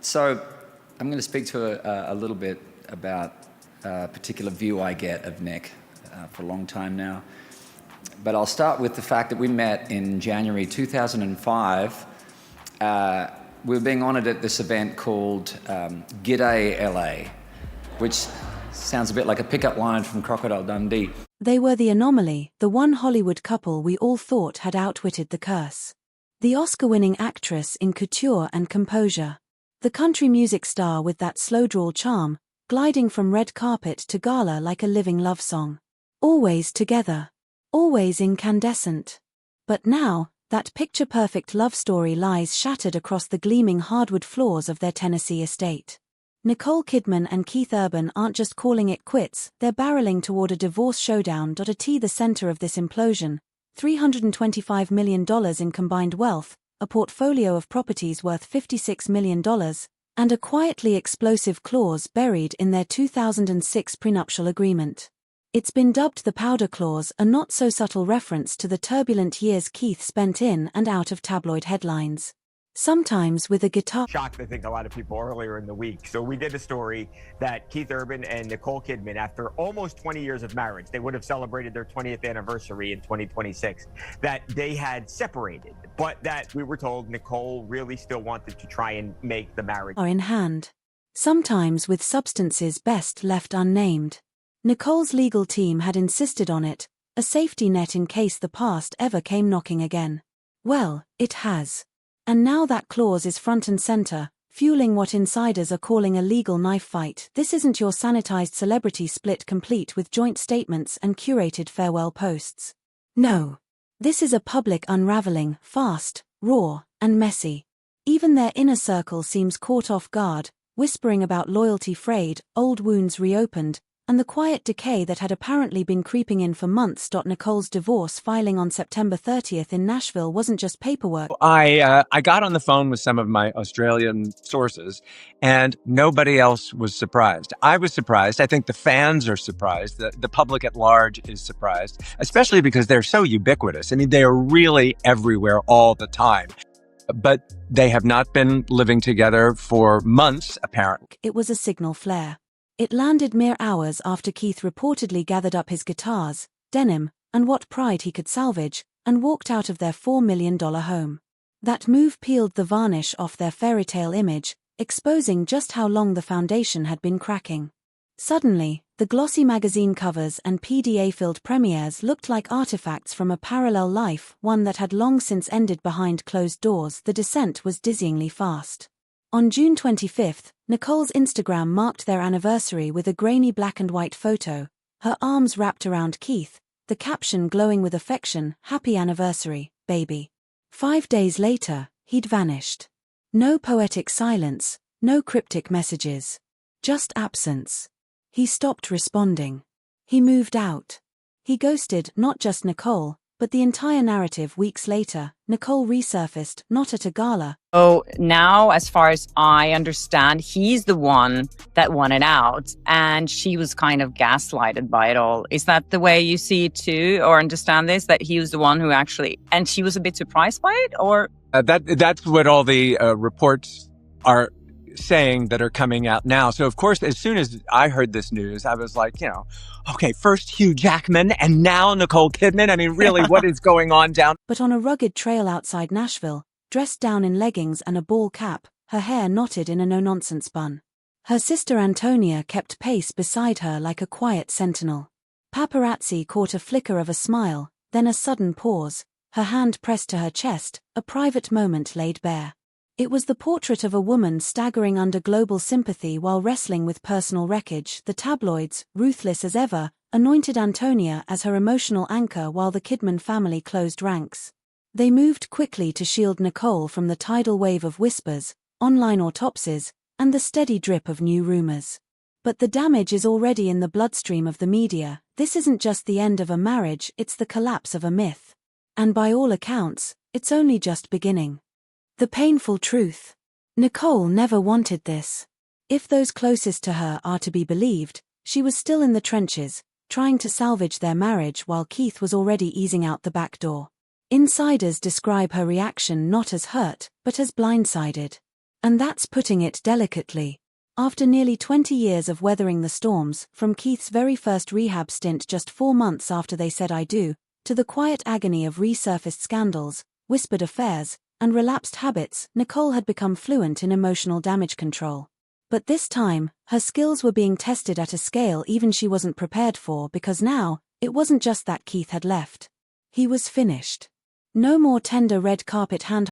So I'm going to speak to a little bit about a particular view I get of Nick for a long time now. But I'll start with the fact that we met in January 2005. We were being honoured at this event called G'day LA, which sounds a bit like a pickup line from Crocodile Dundee. They were the anomaly, the one Hollywood couple we all thought had outwitted the curse. The Oscar-winning actress in couture and composure. The country music star with that slow-drawl charm, gliding from red carpet to gala like a living love song. Always together. Always incandescent. But now, that picture-perfect love story lies shattered across the gleaming hardwood floors of their Tennessee estate. Nicole Kidman and Keith Urban aren't just calling it quits, they're barreling toward a divorce showdown. At the center of this implosion, $325 million in combined wealth, a portfolio of properties worth $56 million, and a quietly explosive clause buried in their 2006 prenuptial agreement. It's been dubbed the Powder Clause, a not-so-subtle reference to the turbulent years Keith spent in and out of tabloid headlines. Sometimes with a guitar. Shocked, I think, a lot of people earlier in the week. So we did a story that Keith Urban and Nicole Kidman, after almost 20 years of marriage, they would have celebrated their 20th anniversary in 2026, that they had separated, but that we were told Nicole really still wanted to try and make the marriage are in hand. Sometimes with substances best left unnamed. Nicole's legal team had insisted on it, a safety net in case the past ever came knocking again. Well, it has. And now that clause is front and center, fueling what insiders are calling a legal knife fight. This isn't your sanitized celebrity split complete with joint statements and curated farewell posts. No. This is a public unraveling, fast, raw, and messy. Even their inner circle seems caught off guard, whispering about loyalty frayed, old wounds reopened, and the quiet decay that had apparently been creeping in for months. Nicole's divorce filing on September 30th in Nashville wasn't just paperwork. I got on the phone with some of my Australian sources, and nobody else was surprised. I was surprised. I think the fans are surprised. The public at large is surprised, especially because they're so ubiquitous. I mean, they are really everywhere all the time. But they have not been living together for months, apparently. It was a signal flare. It landed mere hours after Keith reportedly gathered up his guitars, denim, and what pride he could salvage, and walked out of their $4 million home. That move peeled the varnish off their fairy tale image, exposing just how long the foundation had been cracking. Suddenly, the glossy magazine covers and PDA-filled premieres looked like artifacts from a parallel life, one that had long since ended behind closed doors. The descent was dizzyingly fast. On June 25th, Nicole's Instagram marked their anniversary with a grainy black and white photo, her arms wrapped around Keith, the caption glowing with affection, "Happy anniversary, baby." 5 days later, he'd vanished. No poetic silence, no cryptic messages. Just absence. He stopped responding. He moved out. He ghosted not just Nicole, but the entire narrative. Weeks later, Nicole resurfaced, not at a gala. So now, as far as I understand, he's the one that wanted out, and she was kind of gaslighted by it all. Is that the way you see it too, or understand this, that he was the one who actually, and she was a bit surprised by it, or? That's what all the reports are saying that are coming out now. So, of course, as soon as I heard this news, I was like, okay, first Hugh Jackman and now Nicole Kidman. I mean, really, what is going on down? But on a rugged trail outside Nashville, dressed down in leggings and a ball cap, her hair knotted in a no-nonsense bun. Her sister Antonia kept pace beside her like a quiet sentinel. Paparazzi caught a flicker of a smile, then a sudden pause, her hand pressed to her chest, a private moment laid bare. It was the portrait of a woman staggering under global sympathy while wrestling with personal wreckage. The tabloids, ruthless as ever, anointed Antonia as her emotional anchor while the Kidman family closed ranks. They moved quickly to shield Nicole from the tidal wave of whispers, online autopsies, and the steady drip of new rumors. But the damage is already in the bloodstream of the media. This isn't just the end of a marriage, it's the collapse of a myth. And by all accounts, it's only just beginning. The painful truth. Nicole never wanted this. If those closest to her are to be believed, she was still in the trenches, trying to salvage their marriage while Keith was already easing out the back door. Insiders describe her reaction not as hurt, but as blindsided. And that's putting it delicately. After nearly 20 years of weathering the storms, from Keith's very first rehab stint just 4 months after they said I do, to the quiet agony of resurfaced scandals, whispered affairs, and relapsed habits, Nicole had become fluent in emotional damage control. But this time, her skills were being tested at a scale even she wasn't prepared for, because now, it wasn't just that Keith had left. He was finished. No more tender red carpet hand